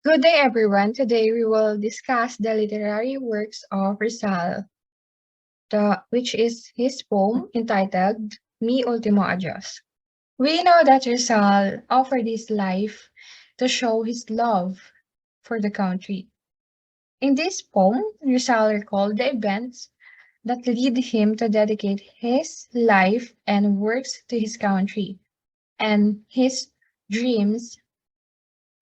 Good day, everyone. Today we will discuss the literary works of Rizal, which is his poem entitled Mi Ultimo Adios. We know that Rizal offered his life to show his love for the country. In this poem, Rizal recalled the events that lead him to dedicate his life and works to his country and his dreams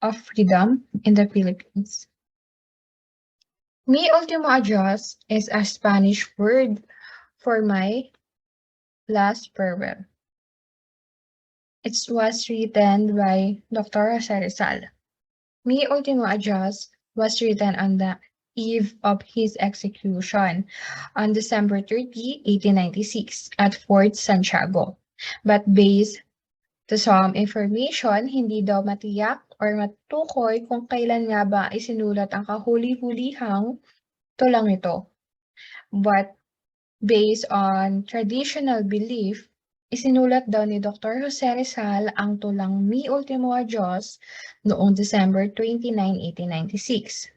of freedom in the Philippines. Mi último adiós is a Spanish word for my last farewell. It was written by Dr. Jose Rizal. Mi último adiós was written on the eve of his execution on December 30, 1896 at Fort Santiago. But based to some information, hindi daw matiyak or matukoy kung kailan nga ba isinulat ang kahuli-hulihang tulang ito. But based on traditional belief, isinulat daw ni Dr. Jose Rizal ang tulang Mi Ultimo Adios noong December 29, 1896.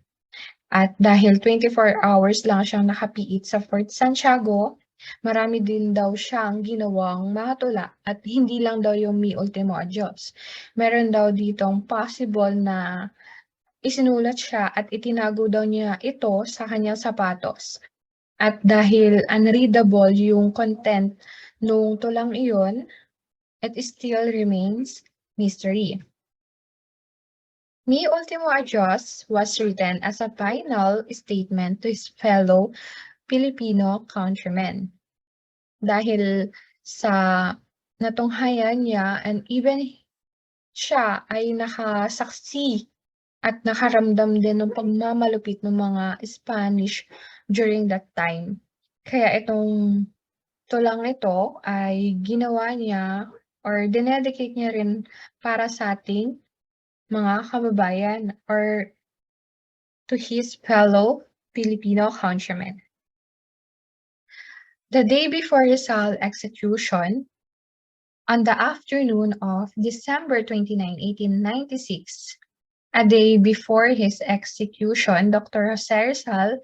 At dahil 24 hours lang siyang nakapiit sa Fort Santiago, marami din daw siyang ginawang mga tula at hindi lang daw yung Mi Ultimo Adios. Meron daw ditong possible na isinulat siya at itinago daw niya ito sa kanyang sapatos. At dahil unreadable yung content nung tulang iyon, it still remains mystery. Mi Ultimo Adios was written as a final statement to his fellow Filipino countrymen. Dahil sa natunghayan niya and even siya ay nakasaksi at nakaramdam din ng pagmamalupit ng mga Spanish during that time. Kaya itong tulang ito ay ginawa niya or dinedicate niya rin para sa ating mga kababayan or to his fellow Filipino countrymen. The day before Rizal's execution, on the afternoon of December 29, 1896, a day before his execution, Dr. Jose Rizal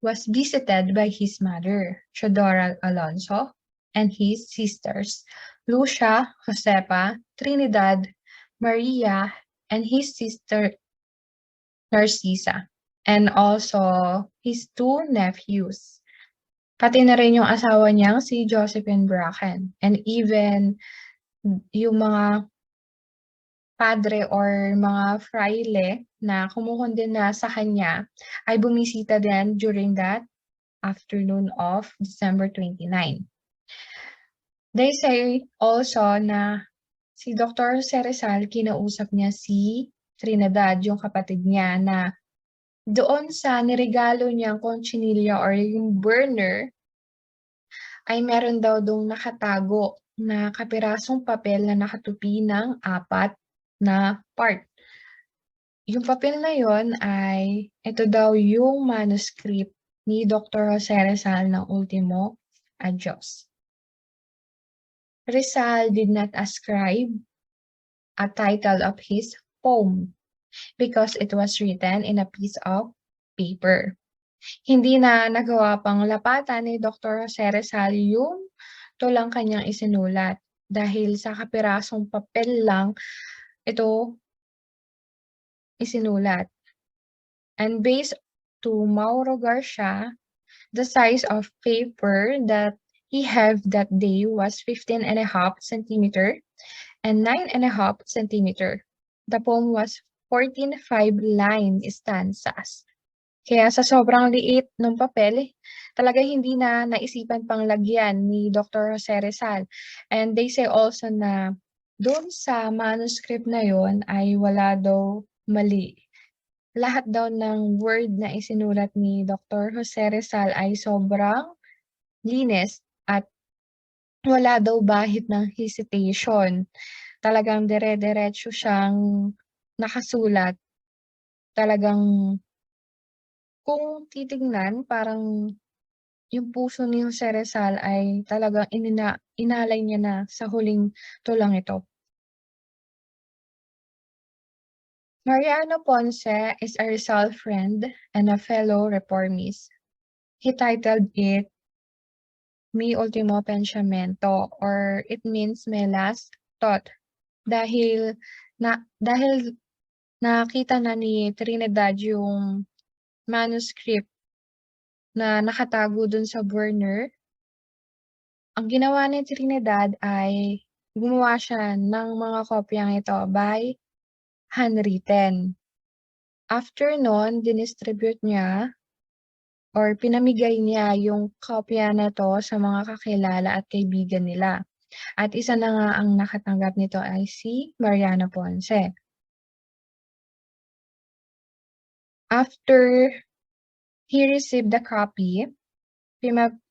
was visited by his mother, Teodora Alonso, and his sisters, Lucia, Josepa, Trinidad, Maria, and his sister, Narcisa, and also his two nephews. Pati na rin yung asawa niyang si Josephine Bracken, and even yung mga padre or mga fraile na kumukundi na sa kanya ay bumisita din during that afternoon of December 29. They say also na si Dr. Jose Rizal, kinausap niya si Trinidad, yung kapatid niya, na doon sa niregalo niyang conchinilla or yung burner, ay meron daw dong nakatago na kapirasong papel na nakatupi ng 4 na part. Yung papel na yon ay ito daw yung manuscript ni Dr. Jose Rizal ng Ultimo Adios. Rizal did not ascribe a title of his poem because it was written in a piece of paper. Hindi na nagawa pang lapatan ni Dr. Jose Rizal yung tulang kanyang isinulat dahil sa kapirasong papel lang ito isinulat. And based to Mauro Garcia, the size of paper that he had that day was 15.5 centimeter and 9.5 centimeter. The poem was 14 5-line stanzas. Kaya sa sobrang liit ng papel, talaga hindi na naisipan pang lagyan ni Dr. Jose Rizal. And they say also na doon sa manuscript na yon ay wala daw mali. Lahat daw ng word na isinulat ni Dr. Jose Rizal ay sobrang linis at wala daw bahid ng hesitation. Talagang dire-diretso siyang nakasulat. Talagang kung titignan, parang yung puso ni Jose Rizal ay talagang inalay niya na sa huling tulang ito. Mariano Ponce is a Rizal friend and a fellow reformist. He titled it Mi Ultimo Pensamiento, or it means my last thought, dahil nakita na ni Trinidad yung manuscript na nakatago dun sa burner. Ang ginawa ni Trinidad ay gumawa siya ng mga kopyang ito by handwritten. After nun, dinistribute niya or pinamigay niya yung kopya na 'to sa mga kakilala at kaibigan nila. At isa na nga ang nakatanggap nito ay si Mariano Ponce. After he received the copy,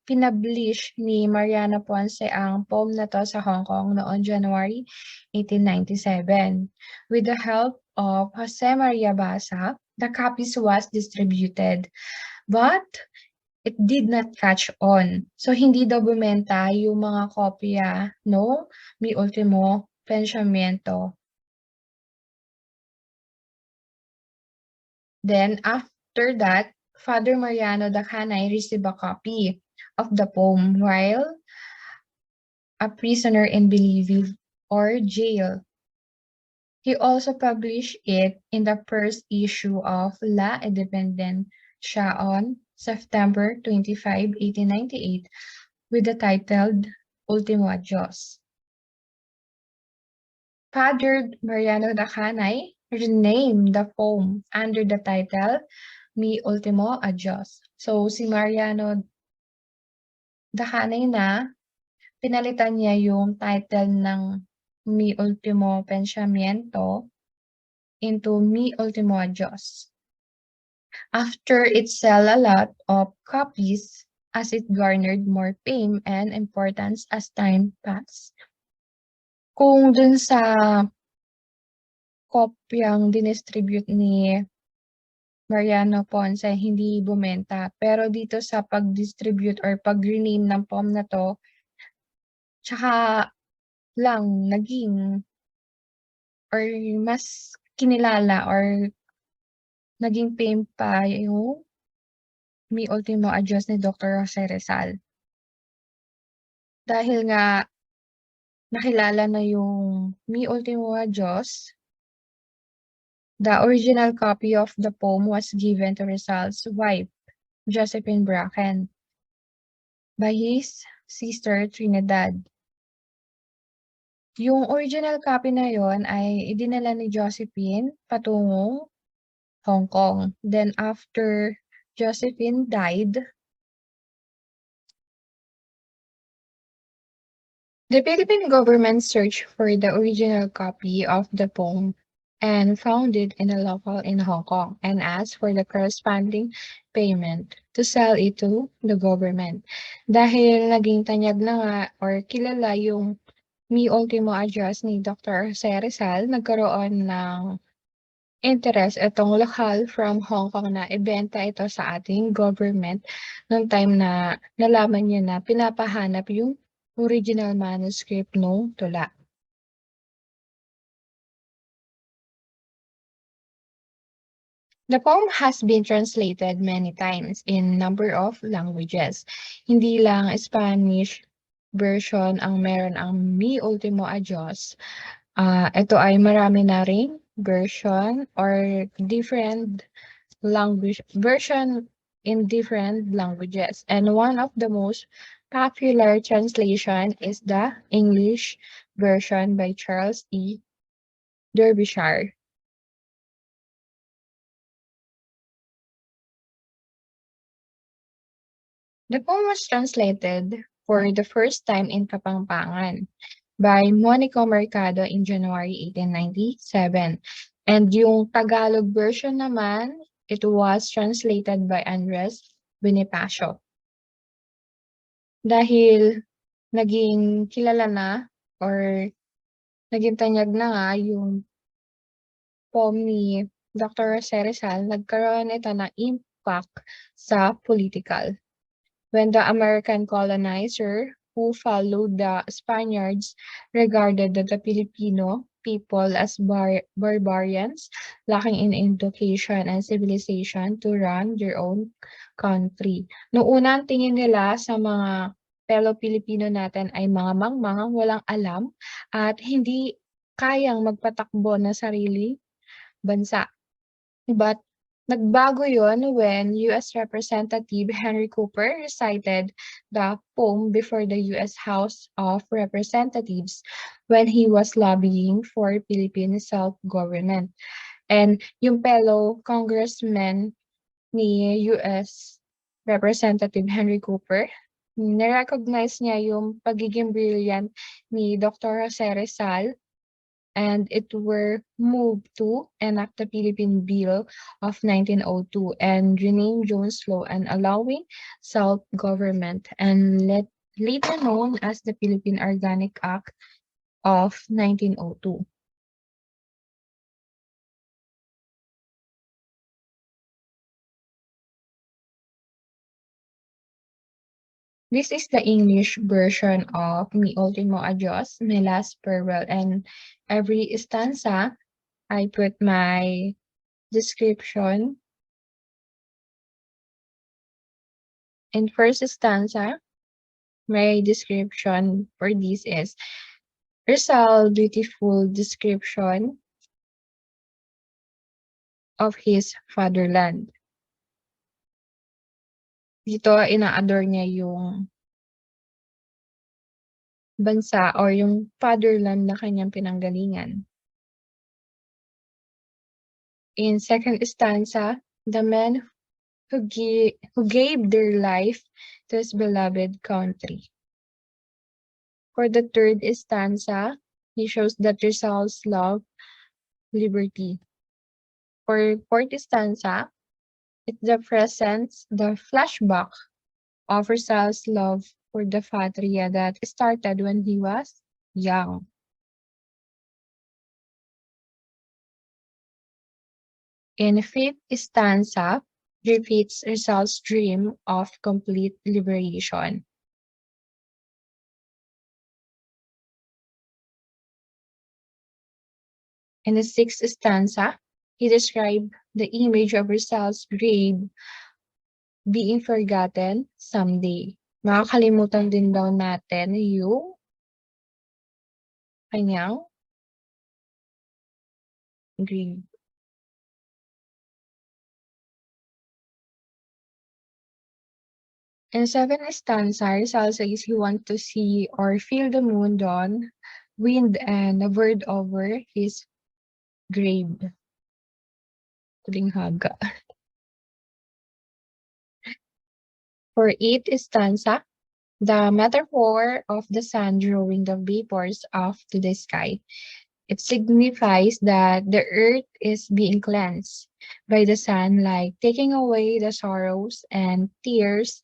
pinablish ni Mariano Ponce ang poem na 'to sa Hong Kong noong January 1897. With the help of Jose Maria Basa, the copies was distributed. But it did not catch on. So, hindi daw bumenta yung mga kopya no Mi Ultimo Pensamiento. Then, after that, Father Mariano Dacanay received a copy of the poem while a prisoner in Belize or jail. He also published it in the first issue of La Independencia on September 25, 1898, with the title Ultimo Adios. Father Mariano Dacanay renamed the poem under the title Mi Ultimo Adios. So, si Mariano Dacanay na, pinalitan niya yung title ng Mi Ultimo Pensamiento into Mi Ultimo Adios. After it sell a lot of copies, as it garnered more fame and importance as time passed. Kung dun sa kopyang dinistribute ni Mariano Ponce hindi bumenta, pero dito sa pag-distribute or pag-rename ng poem na 'to, tsaka lang naging or mas kinilala or naging fame pa yung Mi Ultimo Adios ni Dr. Jose Rizal. Dahil nga nakilala na yung Mi Ultimo Adios, the original copy of the poem was given to Rizal's wife, Josephine Bracken, by his sister Trinidad. Yung original copy na yon ay idinala ni Josephine patungong Hong Kong. Then after Josephine died, the Philippine government searched for the original copy of the poem and found it in a local in Hong Kong and asked for the corresponding payment to sell it to the government. Dahil naging tanyag na nga or kilala yung Mi Ultimo Adios ni Dr. Jose Rizal, nagkaroon ng interest itong lokal from Hong Kong na ibenta ito sa ating government nung time na nalaman niya na pinapahanap yung original manuscript nung tula. The poem has been translated many times in number of languages. Hindi lang Spanish version ang meron ang Mi Ultimo Adios. Ito ay marami na ring version or different language version in different languages. And one of the most popular translation is the English version by Charles E. Derbyshire. The poem was translated for the first time in Kapampangan by Monico Mercado in January 1897. And yung Tagalog version naman, it was translated by Andres Bonifacio. Dahil naging kilala na or naging tanyag na nga yung poem ni Dr. Jose Rizal, nagkaroon ito ng impact sa political. When the American colonizer who followed the Spaniards regarded the people as barbarians, lacking in education and civilization to run their own country. Noong una, ang tingin nila sa mga fellow Pilipino natin ay mga mangmang, walang alam, at hindi kayang magpatakbo ng sarili bansa. But nagbago yon when U.S. Representative Henry Cooper recited the poem before the U.S. House of Representatives when he was lobbying for Philippine self-government. And yung fellow congressman ni U.S. Representative Henry Cooper, nirecognize niya yung pagiging brilliant ni Dr. Jose Rizal, and it were moved to enact the Philippine Bill of 1902 and rename Jones Law and allowing self-government, and later known as the Philippine Organic Act of 1902. This is the English version of Mi Ultimo Adios, my last farewell, and every stanza I put my description. In first stanza, my description for this is Rizal beautiful description of his fatherland. Dito ina-adore niya yung bansa or yung fatherland na kanyang pinanggalingan. In second stanza, the men who gave their life to his beloved country. For the third stanza, he shows that Rizal's love liberty. For fourth stanza, it's the presence, the flashback of Rizal's love for the patria that started when he was young. In fifth stanza, repeats Rizal's dream of complete liberation. In the sixth stanza, he described the image of Rizal's grave being forgotten someday. Makakalimutan din daw natin yung kanyang grave. In seventh stanza, Rizal says he wants to see or feel the moon dawn, wind, and a bird over his grave. Tulinghaga. For eighth stanza, the metaphor of the sun drawing the vapors off to the sky. It signifies that the earth is being cleansed by the sun, like taking away the sorrows and tears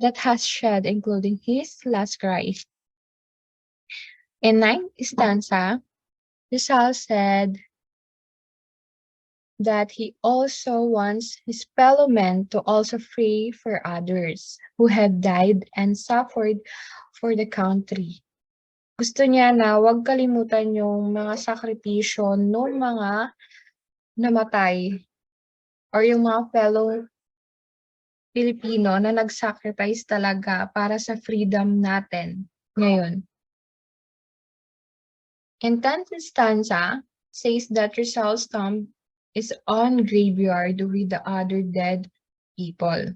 that has shed, including his last cry. In ninth stanza, Rizal said that he also wants his fellow men to also pray for others who have died and suffered for the country. Gusto niya na huwag kalimutan yung mga sakripisyo ng mga namatay or yung mga fellow Pilipino na nag-sacrifice talaga para sa freedom natin ngayon. In 10th stanza, says that Rizal's tomb is on graveyard with the other dead people.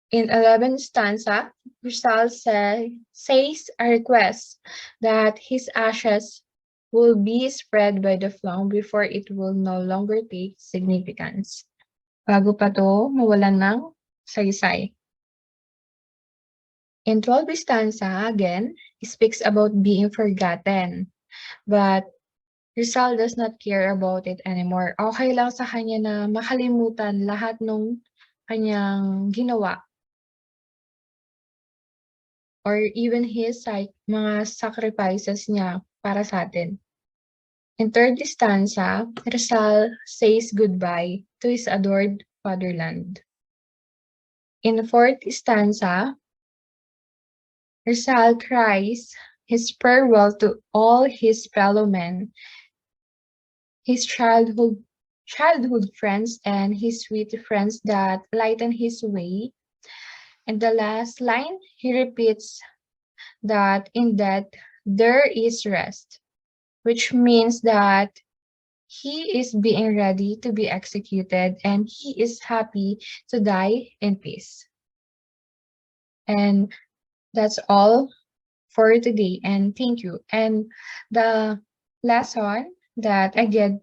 In 11th stanza, Rizal says a request that his ashes will be spread by the flame before it will no longer take significance. Bago pa to mawalan ng saysay. In 12th stanza, again, he speaks about being forgotten. But Rizal does not care about it anymore. Okay lang sa kanya na makalimutan lahat nung kanyang ginawa. Or even his mga sacrifices niya para sa atin. In third stanza, Rizal says goodbye to his adored fatherland. In the fourth stanza, Rizal cries his farewell to all his fellow men, his childhood friends and his sweet friends that lighten his way. And the last line, he repeats that in death there is rest, which means that he is being ready to be executed and he is happy to die in peace. And that's all for today. And thank you. And the lesson that I get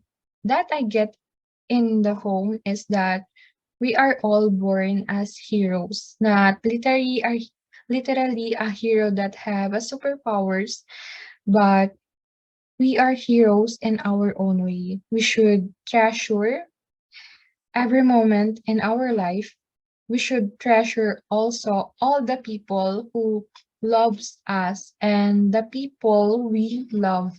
in the home is that we are all born as heroes, not literally a hero that have a superpowers, but we are heroes in our own way. We should treasure every moment in our life. We should treasure also all the people who loves us and the people we love.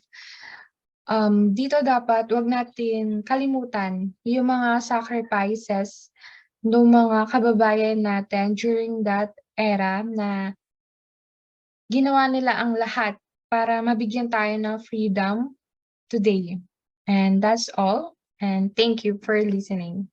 Dito dapat 'wag natin kalimutan yung mga sacrifices nung mga kababayan natin during that era na ginawa nila ang lahat para mabigyan tayo ng freedom today. And that's all, and thank you for listening.